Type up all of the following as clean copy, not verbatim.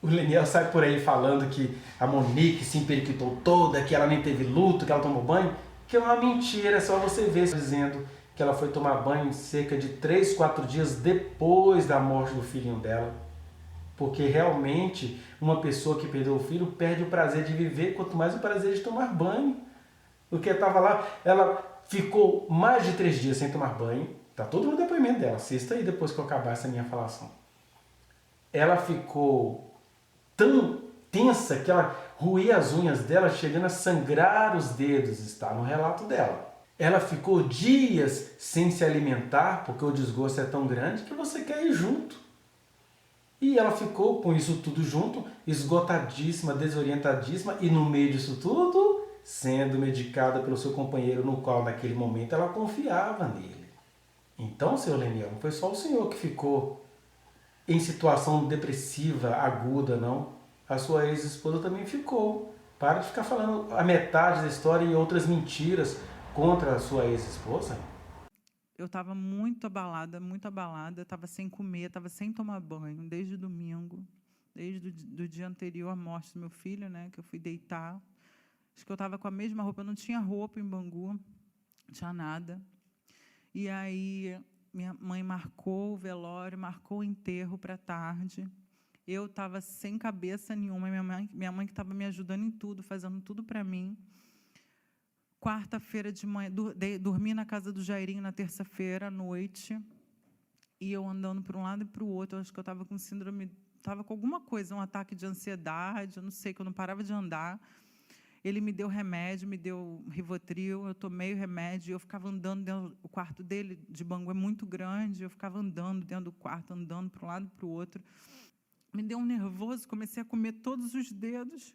O Leniel sai por aí falando que a Monique se emperiquitou toda, que ela nem teve luto, que ela tomou banho, que é uma mentira, é só você ver dizendo que ela foi tomar banho cerca de 3, 4 dias depois da morte do filhinho dela. Porque realmente uma pessoa que perdeu o filho perde o prazer de viver, quanto mais o prazer de tomar banho. Porque estava lá, ela ficou mais de 3 dias sem tomar banho, tá todo no depoimento dela, assista aí depois que eu acabar essa minha falação. Ela ficou tão tensa que ela roía as unhas dela, chegando a sangrar os dedos, está no relato dela. Ela ficou dias sem se alimentar, porque o desgosto é tão grande que você quer ir junto. E ela ficou com isso tudo junto, esgotadíssima, desorientadíssima, e no meio disso tudo, sendo medicada pelo seu companheiro, no qual naquele momento ela confiava nele. Então, senhor Leniel, não foi só o senhor que ficou em situação depressiva aguda, não. A sua ex-esposa também ficou. Para de ficar falando a metade da história e outras mentiras contra a sua ex-esposa. Eu estava muito abalada, estava sem comer, estava sem tomar banho, desde domingo, desde o dia anterior à morte do meu filho, né, que eu fui deitar. Acho que eu estava com a mesma roupa, eu não tinha roupa em Bangu, não tinha nada. E aí minha mãe marcou o velório, marcou o enterro para tarde. Eu estava sem cabeça nenhuma, minha mãe que estava me ajudando em tudo, fazendo tudo para mim. Quarta-feira de manhã, dormi na casa do Jairinho na terça-feira à noite, e eu andando para um lado e para o outro. Eu acho que eu estava com síndrome, estava com alguma coisa, um ataque de ansiedade, eu não sei, que eu não parava de andar. Ele me deu remédio, me deu Rivotril, eu tomei o remédio, eu ficava andando dentro do quarto dele, de Bangu é muito grande, eu ficava andando dentro do quarto, andando para um lado e para o outro. Me deu um nervoso, comecei a comer todos os dedos,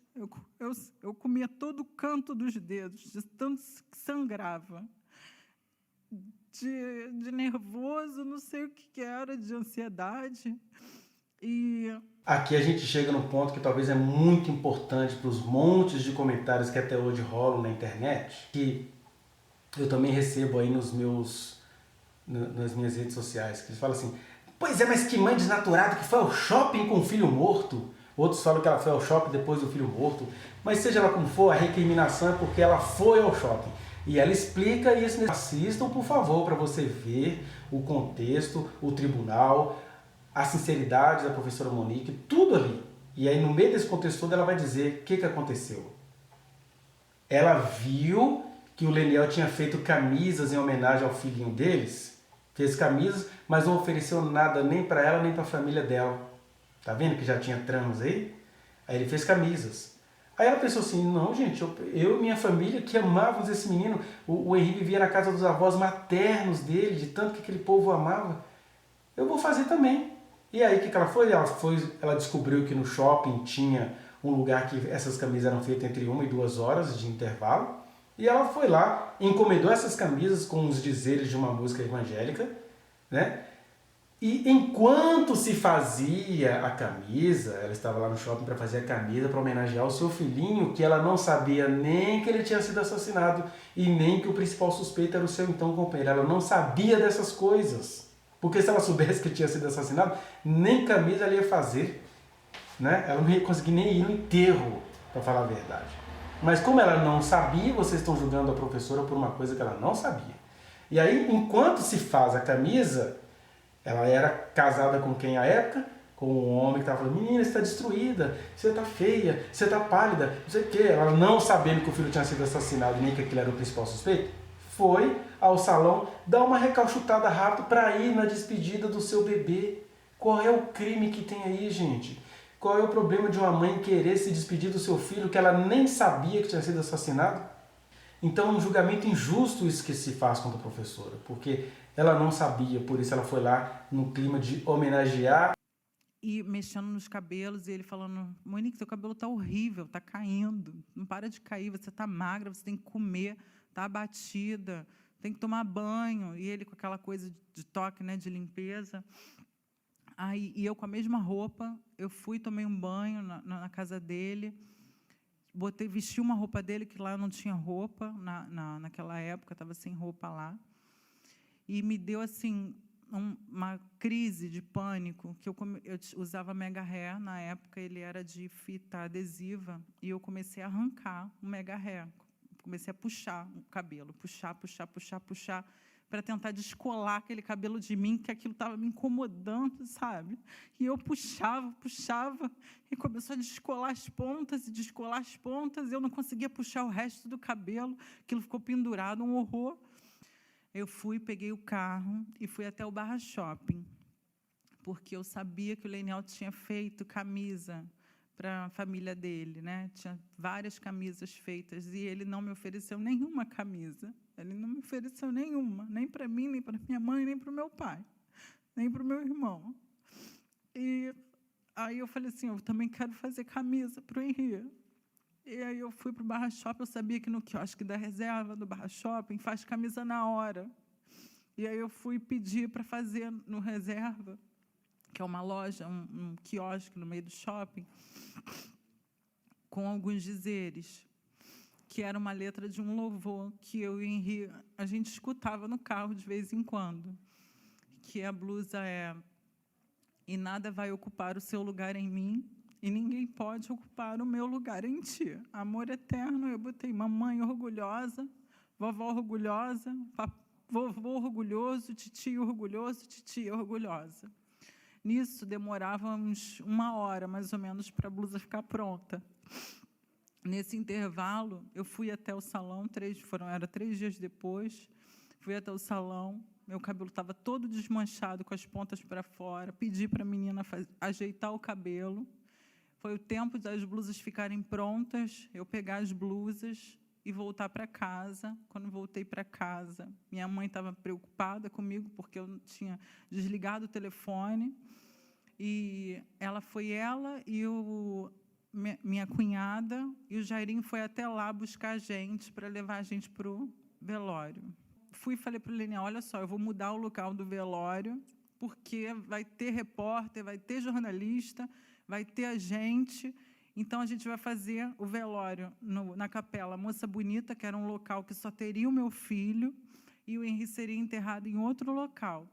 eu comia todo o canto dos dedos, de tanto que sangrava. De nervoso, não sei o que era, de ansiedade. E Aqui a gente chega no ponto que talvez é muito importante para os montes de comentários que até hoje rolam na internet, que eu também recebo aí nas minhas redes sociais, que eles falam assim: pois é, mas que mãe desnaturada que foi ao shopping com o filho morto. Outros falam que ela foi ao shopping depois do filho morto. Mas seja lá como for, a recriminação é porque ela foi ao shopping. E ela explica isso. Assistam, por favor, para você ver o contexto, o tribunal, a sinceridade da professora Monique, tudo ali. E aí, no meio desse contexto todo, ela vai dizer o que aconteceu. Ela viu que o Leniel tinha feito camisas em homenagem ao filhinho deles, fez camisas, mas não ofereceu nada nem para ela nem para a família dela. Tá vendo que já tinha tramas aí? Aí ele fez camisas. Aí ela pensou assim: não, gente, eu e minha família que amávamos esse menino, o Henrique vivia na casa dos avós maternos dele, de tanto que aquele povo amava, eu vou fazer também. E aí o que ela foi? Ela descobriu que no shopping tinha um lugar que essas camisas eram feitas entre 1 e 2 horas de intervalo. E ela foi lá, encomendou essas camisas com os dizeres de uma música evangélica, né? E enquanto se fazia a camisa, ela estava lá no shopping para fazer a camisa para homenagear o seu filhinho, que ela não sabia nem que ele tinha sido assassinado e nem que o principal suspeito era o seu então companheiro. Ela não sabia dessas coisas. Porque se ela soubesse que ele tinha sido assassinado, nem camisa ela ia fazer, né? Ela não ia conseguir nem ir no enterro, para falar a verdade. Mas como ela não sabia, vocês estão julgando a professora por uma coisa que ela não sabia. E aí, enquanto se faz a camisa, ela era casada com quem à época? Com um homem que estava falando: menina, você está destruída, você está feia, você está pálida, não sei o quê. Ela, não sabendo que o filho tinha sido assassinado e nem que aquele era o principal suspeito, foi ao salão dar uma recalchutada rápida para ir na despedida do seu bebê. Qual é o crime que tem aí, gente? Qual é o problema de uma mãe querer se despedir do seu filho que ela nem sabia que tinha sido assassinado? Então é um julgamento injusto isso que se faz contra a professora, porque ela não sabia, por isso ela foi lá no clima de homenagear. E mexendo nos cabelos, e ele falando: Monique, seu cabelo está horrível, está caindo, não para de cair, você está magra, você tem que comer, está abatida, tem que tomar banho. E ele com aquela coisa de toque, né, de limpeza. Aí, e eu com a mesma roupa, eu fui, tomei um banho na casa dele, vesti uma roupa dele, que lá eu não tinha roupa, naquela época, estava sem roupa lá. E me deu, assim, uma crise de pânico, que eu usava mega hair, na época ele era de fita adesiva, e eu comecei a arrancar o mega hair. Comecei a puxar o cabelo, puxar, para tentar descolar aquele cabelo de mim, que aquilo estava me incomodando, sabe? E eu puxava, e começou a descolar as pontas, e eu não conseguia puxar o resto do cabelo, aquilo ficou pendurado, um horror. Eu peguei o carro e fui até o Barra Shopping, porque eu sabia que o Leniel tinha feito camisa para a família dele, né? Tinha várias camisas feitas, e ele não me ofereceu nenhuma camisa. Ele não me ofereceu nenhuma, nem para mim, nem para minha mãe, nem para o meu pai, nem para o meu irmão. E aí eu falei assim, eu também quero fazer camisa para o Henri. E aí eu fui para o Barra Shopping, eu sabia que no quiosque da reserva do Barra Shopping faz camisa na hora. E aí eu fui pedir para fazer no Reserva, que é uma loja, um quiosque no meio do shopping, com alguns dizeres, que era uma letra de um louvor que eu e o Henri, a gente escutava no carro de vez em quando, que a blusa é: e nada vai ocupar o seu lugar em mim, e ninguém pode ocupar o meu lugar em ti. Amor eterno, eu botei mamãe orgulhosa, vovó orgulhosa, vovô orgulhoso, titia orgulhosa. Nisso, demorava uns 1 hora, mais ou menos, para a blusa ficar pronta. Nesse intervalo, eu fui até o salão, era 3 dias depois, fui até o salão, meu cabelo estava todo desmanchado, com as pontas para fora, pedi para a menina ajeitar o cabelo. Foi o tempo das blusas ficarem prontas, eu pegar as blusas e voltar para casa. Quando voltei para casa, minha mãe estava preocupada comigo, porque eu tinha desligado o telefone, e ela e minha cunhada, e o Jairinho foi até lá buscar a gente, para levar a gente para o velório. Fui e falei para o Leniel, olha só, eu vou mudar o local do velório, porque vai ter repórter, vai ter jornalista, vai ter a gente, então a gente vai fazer o velório na Capela Moça Bonita, que era um local que só teria o meu filho, e o Henri seria enterrado em outro local,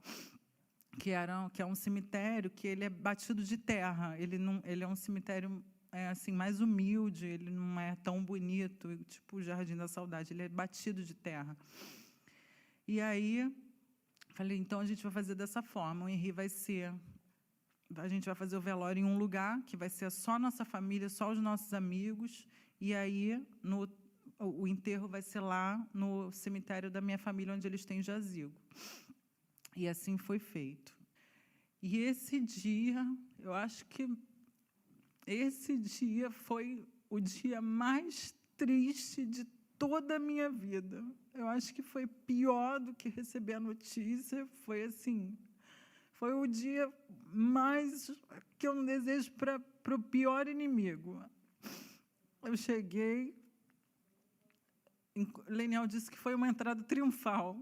que é um cemitério que ele é batido de terra, ele é um cemitério assim, mais humilde, ele não é tão bonito, tipo o Jardim da Saudade, ele é batido de terra. E aí, falei, então a gente vai fazer dessa forma, o Henri a gente vai fazer o velório em um lugar, que vai ser só nossa família, só os nossos amigos, e aí o enterro vai ser lá no cemitério da minha família, onde eles têm jazigo. E assim foi feito. E esse dia, eu acho que esse dia foi o dia mais triste de toda a minha vida. Eu acho que foi pior do que receber a notícia. Foi assim, foi o dia mais que eu não desejo para o pior inimigo. Eu cheguei, Leniel disse que foi uma entrada triunfal,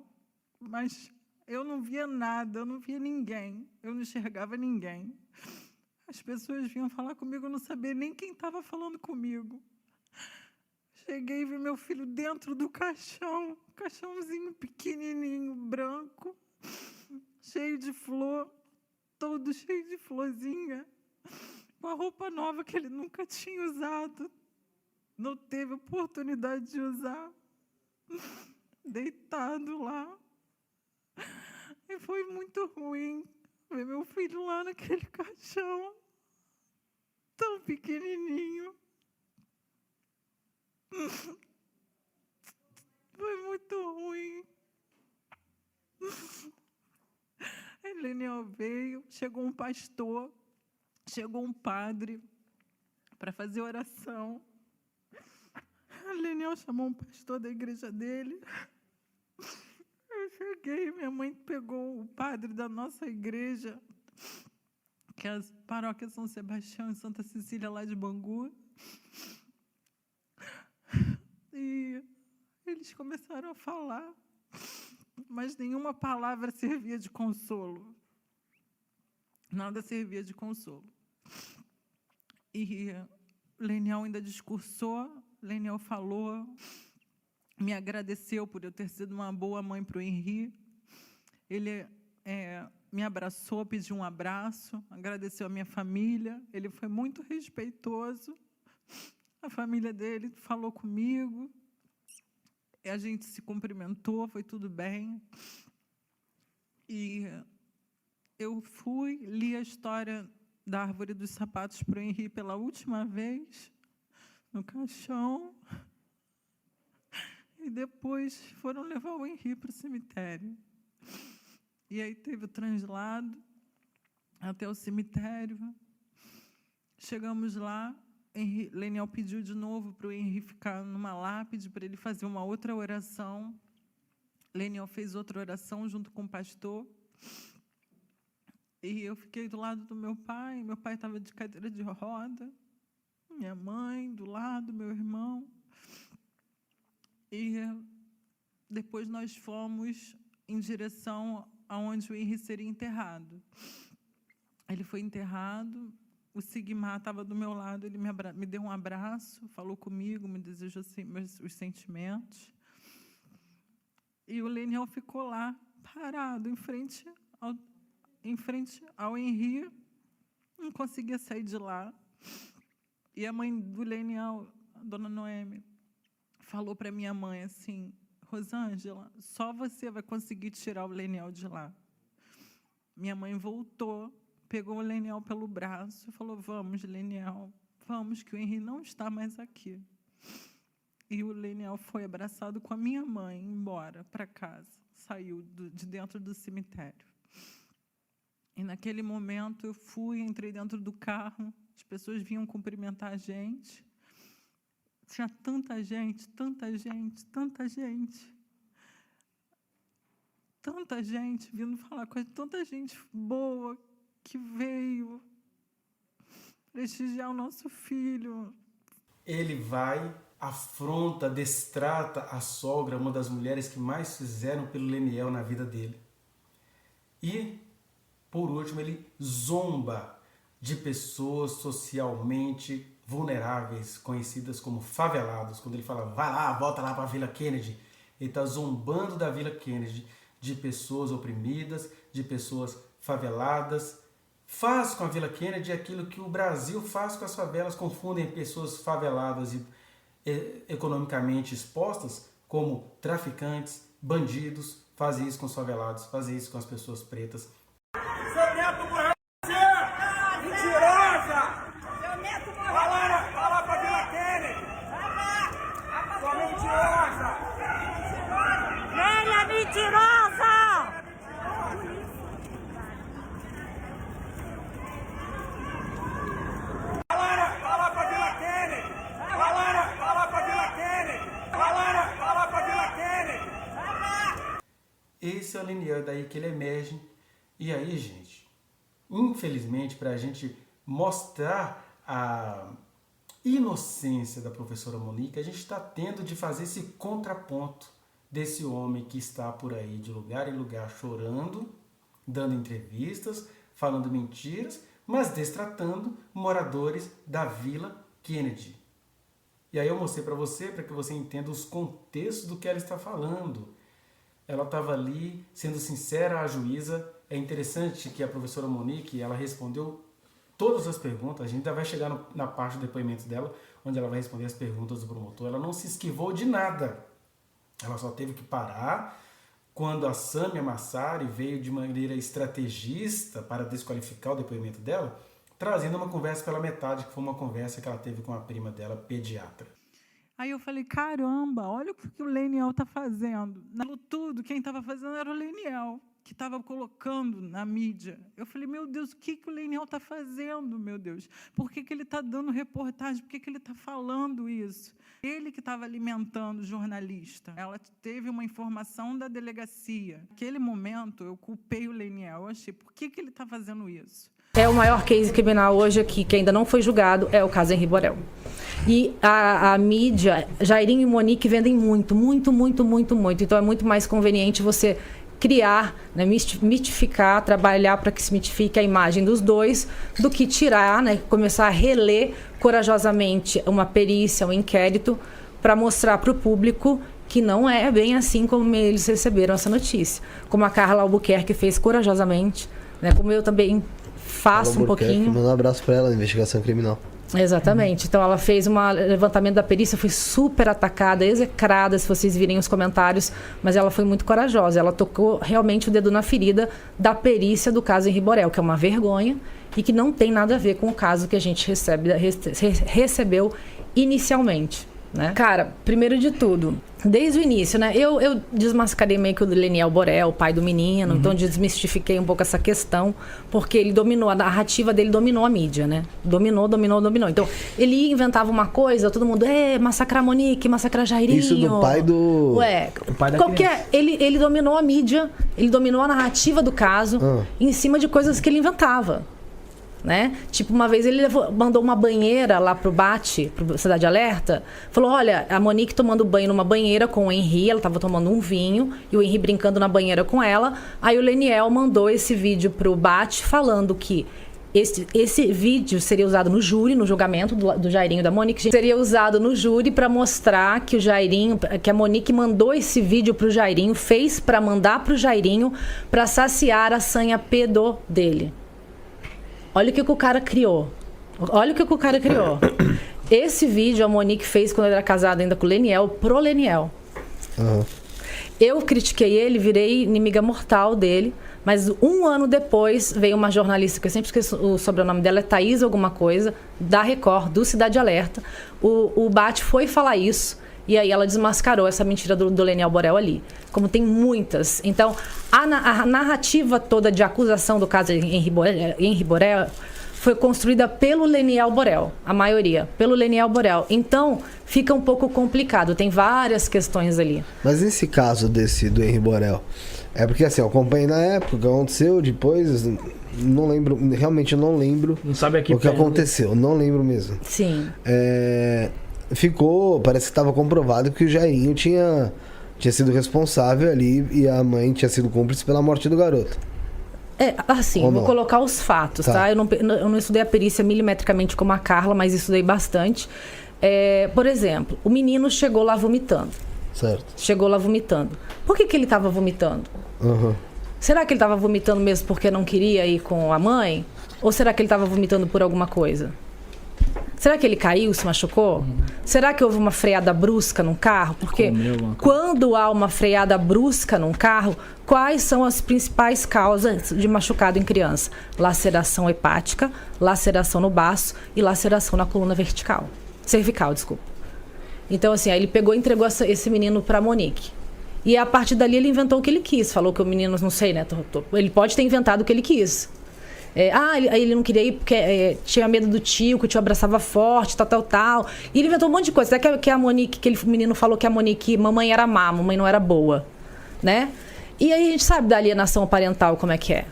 mas eu não via nada, eu não via ninguém, eu não enxergava ninguém. As pessoas vinham falar comigo, eu não sabia nem quem estava falando comigo. Cheguei e vi meu filho dentro do caixão, caixãozinho pequenininho, branco, cheio de flor, todo cheio de florzinha, com a roupa nova que ele nunca tinha usado, não teve oportunidade de usar, deitado lá. E foi muito ruim ver meu filho lá naquele caixão, tão pequenininho. Foi muito ruim. A Leniel veio, chegou um pastor, chegou um padre para fazer oração. A Leniel chamou um pastor da igreja dele. Eu cheguei, minha mãe pegou o padre da nossa igreja, que é a paróquia São Sebastião e Santa Cecília, lá de Bangu. E eles começaram a falar, mas nenhuma palavra servia de consolo. Nada servia de consolo. E Leniel ainda discursou, Leniel falou, me agradeceu por eu ter sido uma boa mãe para o Henri. Ele me abraçou, pediu um abraço, agradeceu a minha família. Ele foi muito respeitoso. A família dele falou comigo. A gente se cumprimentou, foi tudo bem. E eu fui, li a história da Árvore dos Sapatos para o Henri pela última vez, no caixão. E depois foram levar o Henri para o cemitério. E aí teve o translado até o cemitério. Chegamos lá, Leniel pediu de novo para o Henri ficar numa lápide, para ele fazer uma outra oração. Leniel fez outra oração junto com o pastor. E eu fiquei do lado do meu pai estava de cadeira de roda, minha mãe do lado, meu irmão. E depois nós fomos em direção aonde o Henri seria enterrado. Ele foi enterrado, o Sigmar estava do meu lado, ele me deu um abraço, falou comigo, me desejou os sentimentos. E o Leniel ficou lá, parado, em frente ao Henri, não conseguia sair de lá. E a mãe do Leniel, a dona Noemi, falou para minha mãe assim: Rosângela, só você vai conseguir tirar o Leniel de lá. Minha mãe voltou, pegou o Leniel pelo braço e falou: vamos, Leniel, vamos, que o Henri não está mais aqui. E o Leniel foi abraçado com a minha mãe embora para casa, saiu de dentro do cemitério. E naquele momento eu entrei dentro do carro, as pessoas vinham cumprimentar a gente. Tinha tanta gente, tanta gente, tanta gente. Tanta gente vindo falar com a gente, tanta gente boa que veio prestigiar o nosso filho. Ele vai, afronta, destrata a sogra, uma das mulheres que mais fizeram pelo Leniel na vida dele. E, por último, ele zomba de pessoas socialmente vulneráveis, conhecidas como favelados. Quando ele fala, vai lá, volta lá para a Vila Kennedy, ele está zombando da Vila Kennedy, de pessoas oprimidas, de pessoas faveladas. Faz com a Vila Kennedy aquilo que o Brasil faz com as favelas, confundem pessoas faveladas e economicamente expostas como traficantes, bandidos, fazem isso com os favelados, fazem isso com as pessoas pretas. Seu neto morreu você! Mentirosa! Seu neto morreu! Vai lá pra Vila Kennedy! Vai lá! Sua mentirosa! Velha mentirosa! Vai lá pra Vila Kennedy! Vai lá pra Vila Kennedy! Vai lá pra Vila Kennedy! Vai lá! Esse é o Leniel, daí que ele emerge. E aí, gente, infelizmente, para a gente mostrar a inocência da professora Monique, a gente está tendo de fazer esse contraponto desse homem que está por aí de lugar em lugar chorando, dando entrevistas, falando mentiras, mas destratando moradores da Vila Kennedy. E aí eu mostrei para que você entenda os contextos do que ela está falando. Ela estava ali sendo sincera à juíza. É interessante que a professora Monique, ela respondeu todas as perguntas. A gente ainda vai chegar na parte do depoimento dela, onde ela vai responder as perguntas do promotor. Ela não se esquivou de nada. Ela só teve que parar quando a Sâmia Massari veio de maneira estrategista para desqualificar o depoimento dela, trazendo uma conversa pela metade, que foi uma conversa que ela teve com a prima dela, pediatra. Aí eu falei, caramba, olha o que o Leniel está fazendo. Tudo, quem estava fazendo era o Leniel, que estava colocando na mídia. Eu falei, meu Deus, o que o Leniel está fazendo, meu Deus? Por que ele está dando reportagem? Por que ele está falando isso? Ele que estava alimentando o jornalista. Ela teve uma informação da delegacia. Naquele momento, eu culpei o Leniel. Eu achei, por que ele está fazendo isso? É o maior case criminal hoje aqui, que ainda não foi julgado, é o caso Henri Borel. E a mídia, Jairinho e Monique vendem muito. Então é muito mais conveniente você criar, né, mitificar, trabalhar para que se mitifique a imagem dos dois, do que tirar, né, começar a reler corajosamente uma perícia, um inquérito, para mostrar para o público que não é bem assim como eles receberam essa notícia. Como a Carla Albuquerque fez corajosamente, né? Como eu também faço um pouquinho. Manda um abraço pra ela, na investigação criminal. Exatamente. Então ela fez um levantamento da perícia, foi super atacada, execrada, se vocês virem os comentários, mas ela foi muito corajosa. Ela tocou realmente o dedo na ferida da perícia do caso Henri Borel, que é uma vergonha e que não tem nada a ver com o caso que a gente recebeu inicialmente. Né? Cara, primeiro de tudo, desde o início, né? Eu desmascarei meio que o Leniel Borel, o pai do menino, então desmistifiquei um pouco essa questão, porque ele dominou, a narrativa dele dominou a mídia, né? Dominou. Então, ele inventava uma coisa, todo mundo, massacrar Monique, massacrar Jairinho. Isso do pai do... Ué, o pai da ele dominou a mídia, ele dominou a narrativa do caso, em cima de coisas que ele inventava. Né? Tipo, uma vez ele mandou uma banheira lá pro Cidade Alerta, falou, olha, a Monique tomando banho numa banheira com o Henri, ela tava tomando um vinho, e o Henri brincando na banheira com ela, aí o Leniel mandou esse vídeo pro Bate, falando que esse vídeo seria usado no júri, no julgamento do Jairinho e da Monique, seria usado no júri para mostrar que que a Monique mandou esse vídeo pro Jairinho, fez para mandar pro Jairinho, para saciar a sanha pedo dele. Olha o que o cara criou. Esse vídeo a Monique fez quando ela era casada ainda com o Leniel, pro Leniel. Eu critiquei ele, virei inimiga mortal dele, mas um ano depois veio uma jornalista, que eu sempre esqueço o sobrenome dela, é Thaís alguma coisa, da Record, do Cidade Alerta. O Bate foi falar isso, e aí ela desmascarou essa mentira do Leniel Borel ali. Como tem muitas. Então, a narrativa toda de acusação do caso Henri Borel foi construída pelo Leniel Borel, a maioria, pelo Leniel Borel. Então, fica um pouco complicado, tem várias questões ali. Mas nesse caso do Henri Borel, é porque assim, eu acompanhei na época, o que aconteceu, depois, não lembro, realmente não lembro não sabe aqui o que aconteceu, não lembro mesmo. Sim. Parece que estava comprovado que o Jairinho tinha sido responsável ali e a mãe tinha sido cúmplice pela morte do garoto. Vou colocar os fatos, tá? Eu não estudei a perícia milimetricamente como a Carla, mas estudei bastante. Por exemplo, o menino chegou lá vomitando. Certo. Chegou lá vomitando. Por que ele estava vomitando? Será que ele estava vomitando mesmo porque não queria ir com a mãe? Ou será que ele estava vomitando por alguma coisa? Será que ele caiu, se machucou? Será que houve uma freada brusca num carro? Porque quando há uma freada brusca num carro, quais são as principais causas de machucado em criança? Laceração hepática, laceração no baço e laceração na coluna cervical, desculpa. Então, assim, aí ele pegou e entregou esse menino para Monique. E a partir dali ele inventou o que ele quis. Falou que o menino, não sei, né? Ele pode ter inventado o que ele quis. Ele não queria ir porque tinha medo do tio, que o tio abraçava forte, tal. E ele inventou um monte de coisa. Até que a Monique, aquele menino falou que a Monique, mamãe era má, mamãe não era boa, né? E aí a gente sabe da alienação parental como é que é.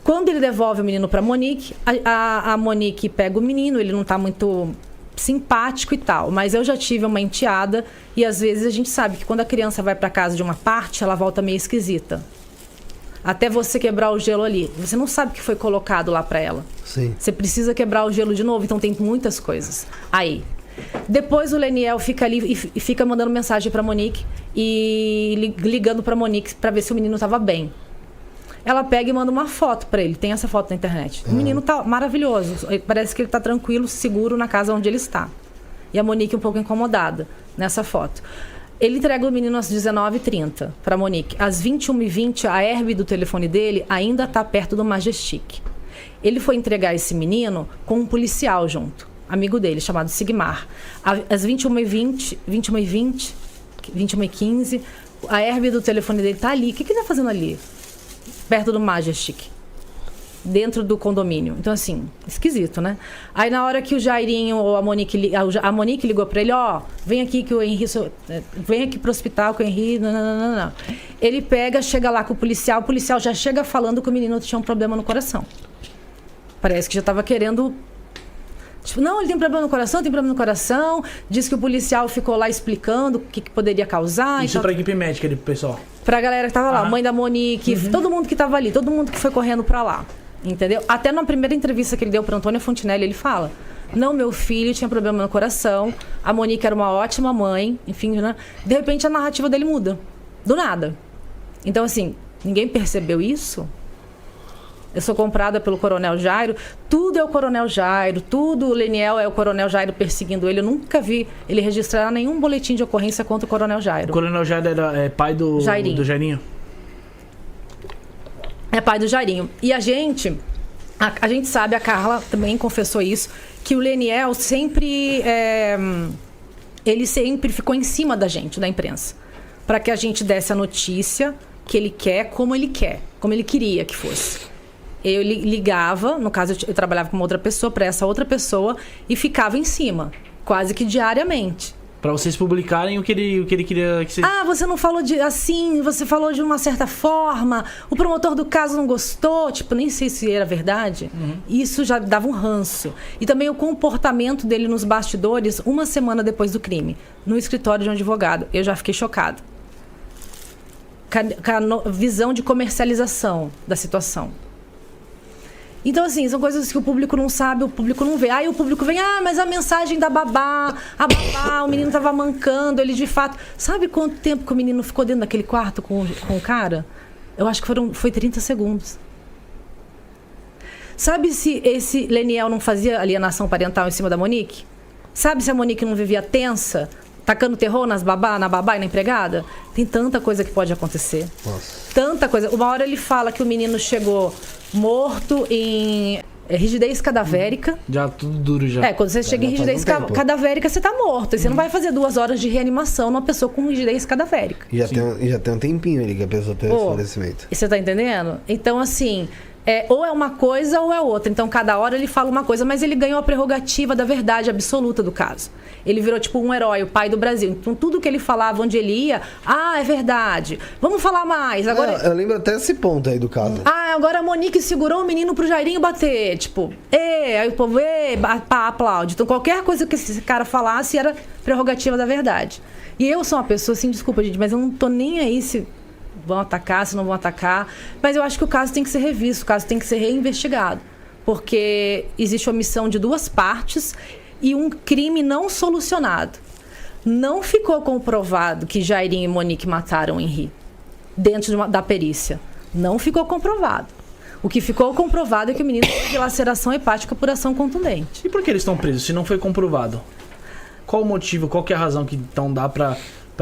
Quando ele devolve o menino pra Monique, a Monique pega o menino, ele não tá muito simpático e tal. Mas eu já tive uma enteada e às vezes a gente sabe que quando a criança vai pra casa de uma parte, ela volta meio esquisita. Até você quebrar o gelo ali. Você não sabe o que foi colocado lá pra ela. Sim. Você precisa quebrar o gelo de novo, então tem muitas coisas. Aí. Depois o Leniel fica ali e fica mandando mensagem pra Monique e ligando pra Monique pra ver se o menino tava bem. Ela pega e manda uma foto pra ele. Tem essa foto na internet. O menino tá maravilhoso. Parece que ele tá tranquilo, seguro na casa onde ele está. E a Monique um pouco incomodada nessa foto. Ele entrega o menino às 19h30 para Monique. Às 21h20, a Herb do telefone dele ainda está perto do Majestic. Ele foi entregar esse menino com um policial junto, amigo dele, chamado Sigmar. Às 21h20, 21h15, a Herb do telefone dele está ali. O que ele está fazendo ali? Perto do Majestic. Dentro do condomínio. Então, assim, esquisito, né? Aí, na hora que o Jairinho ou a Monique ligou pra ele, vem aqui que o Henri... Vem aqui pro hospital que o Henri... Não. Ele chega lá com o policial já chega falando que o menino tinha um problema no coração. Parece que já tava querendo... Tipo, não, ele tem problema no coração, diz que o policial ficou lá explicando o que poderia causar. Isso pra equipe médica ali, pro pessoal? Pra galera que tava lá, mãe da Monique, todo mundo que tava ali, todo mundo que foi correndo pra lá. Entendeu? Até na primeira entrevista que ele deu para Antônia Fontinelli, ele fala: não, meu filho tinha problema no coração, a Monique era uma ótima mãe, enfim, né? De repente a narrativa dele muda, do nada. Então, assim, ninguém percebeu isso? Eu sou comprada pelo Coronel Jairo. Tudo é o Coronel Jairo. Tudo o Leniel é o Coronel Jairo perseguindo ele. Eu nunca vi ele registrar nenhum boletim de ocorrência contra o Coronel Jairo. O Coronel Jairo é pai do Jairinho? É pai do Jairinho. E a gente sabe, a Carla também confessou isso, que o Leniel sempre... ele sempre ficou em cima da gente, da imprensa, para que a gente desse a notícia que ele quer, como ele queria que fosse. Eu ligava, no caso eu trabalhava com uma outra pessoa, para essa outra pessoa, e ficava em cima, quase que diariamente. Para vocês publicarem o que ele queria que vocês... Ah, você não falou assim, você falou de uma certa forma, o promotor do caso não gostou, tipo, nem sei se era verdade. Isso já dava um ranço. E também o comportamento dele nos bastidores, uma semana depois do crime, no escritório de um advogado. Eu já fiquei chocada. Com a visão de comercialização da situação. Então, assim, são coisas que o público não sabe, o público não vê. Aí o público vem, mas a mensagem da babá, o menino tava mancando, ele de fato... Sabe quanto tempo que o menino ficou dentro daquele quarto com o cara? Eu acho que foi 30 segundos. Sabe se esse Leniel não fazia alienação parental em cima da Monique? Sabe se a Monique não vivia tensa, tacando terror na babá e na empregada? Tem tanta coisa que pode acontecer. Nossa. Tanta coisa. Uma hora ele fala que o menino chegou morto em rigidez cadavérica. Já tudo duro já. Quando você chega em rigidez cadavérica, você tá morto. E você não vai fazer 2 horas de reanimação numa pessoa com rigidez cadavérica. E já tem um tempinho ali que a pessoa teve esse falecimento. E você tá entendendo? Então, assim... ou é uma coisa ou é outra. Então, cada hora ele fala uma coisa, mas ele ganhou a prerrogativa da verdade absoluta do caso. Ele virou tipo um herói, o pai do Brasil. Então, tudo que ele falava, onde ele ia, é verdade. Vamos falar mais. Agora... Eu lembro até esse ponto aí do caso. Agora a Monique segurou o menino pro Jairinho bater. Tipo, aí o povo, aplaude. Então, qualquer coisa que esse cara falasse era prerrogativa da verdade. E eu sou uma pessoa, assim, desculpa, gente, mas eu não tô nem aí se vão atacar, se não vão atacar. Mas eu acho que o caso tem que ser revisto, o caso tem que ser reinvestigado. Porque existe omissão de 2 partes e um crime não solucionado. Não ficou comprovado que Jairinho e Monique mataram Henri dentro da perícia. Não ficou comprovado. O que ficou comprovado é que o menino teve laceração hepática por ação contundente. E por que eles estão presos se não foi comprovado? Qual o motivo, qual que é a razão que então dá para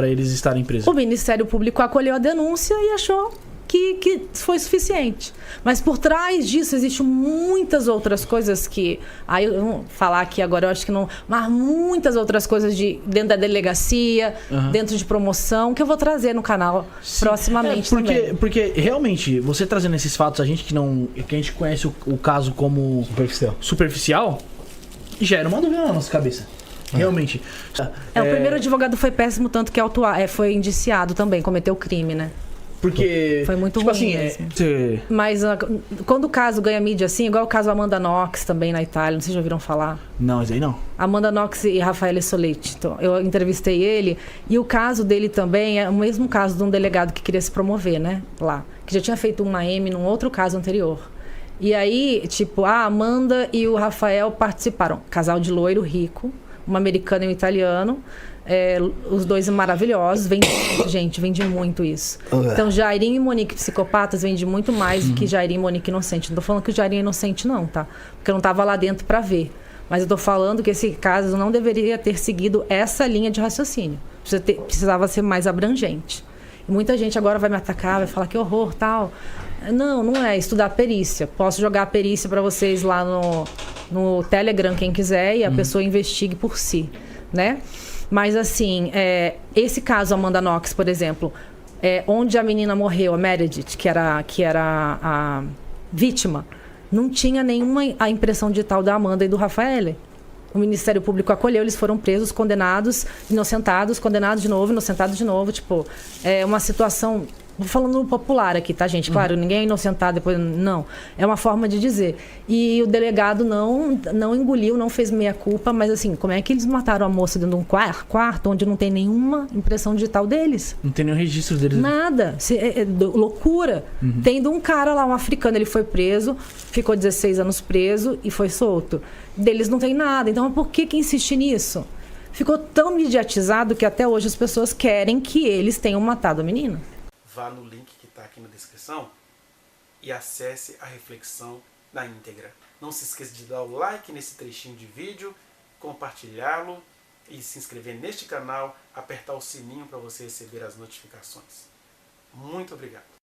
eles estarem presos? O Ministério Público acolheu a denúncia e achou que foi suficiente. Mas por trás disso existem muitas outras coisas que... eu não vou falar aqui agora, eu acho que não... Mas muitas outras coisas dentro da delegacia, dentro de promoção, que eu vou trazer no canal proximamente também. Porque realmente, você trazendo esses fatos, a gente que a gente conhece o caso como superficial, gera uma dúvida na nossa cabeça. Realmente. O primeiro advogado foi péssimo, tanto que foi indiciado também, cometeu crime, né? Porque... Foi muito ruim mesmo. Mas quando o caso ganha mídia assim, igual o caso Amanda Knox também na Itália, não sei se já ouviram falar. Não, isso aí não. Amanda Knox e Raffaele Soletti. Então, eu entrevistei ele e o caso dele também é o mesmo caso de um delegado que queria se promover, né? Lá. Que já tinha feito uma M num outro caso anterior. E aí, tipo, a Amanda e o Rafael participaram. Casal de loiro, rico, um americano e um italiano. Os dois maravilhosos, vende muito, gente, vende muito isso. Então, Jairinho e Monique psicopatas vende muito mais do que Jairinho e Monique inocente. Não tô falando que o Jairinho é inocente, não, tá? Porque eu não tava lá dentro pra ver. Mas eu tô falando que esse caso não deveria ter seguido essa linha de raciocínio. Precisava ser mais abrangente. E muita gente agora vai me atacar, vai falar que horror, tal. Não é estudar perícia. Posso jogar a perícia para vocês lá no Telegram, quem quiser, e a pessoa investigue por si, né? Mas, assim, esse caso, Amanda Knox, por exemplo, onde a menina morreu, a Meredith, que era a vítima, não tinha nenhuma a impressão digital da Amanda e do Rafael. O Ministério Público acolheu, eles foram presos, condenados, inocentados, condenados de novo, inocentados de novo. Tipo, uma situação... Vou falando no popular aqui, tá, gente? Claro, ninguém é inocentado depois... Não, é uma forma de dizer. E o delegado não engoliu, não fez meia-culpa, mas assim, como é que eles mataram a moça dentro de um quarto onde não tem nenhuma impressão digital deles? Não tem nenhum registro deles? Nada. Loucura. Tem de um cara lá, um africano, ele foi preso, ficou 16 anos preso e foi solto. Deles não tem nada. Então, por que insistir nisso? Ficou tão mediatizado que até hoje as pessoas querem que eles tenham matado a menina. Vá no link que está aqui na descrição e acesse a reflexão na íntegra. Não se esqueça de dar o like nesse trechinho de vídeo, compartilhá-lo e se inscrever neste canal, apertar o sininho para você receber as notificações. Muito obrigado.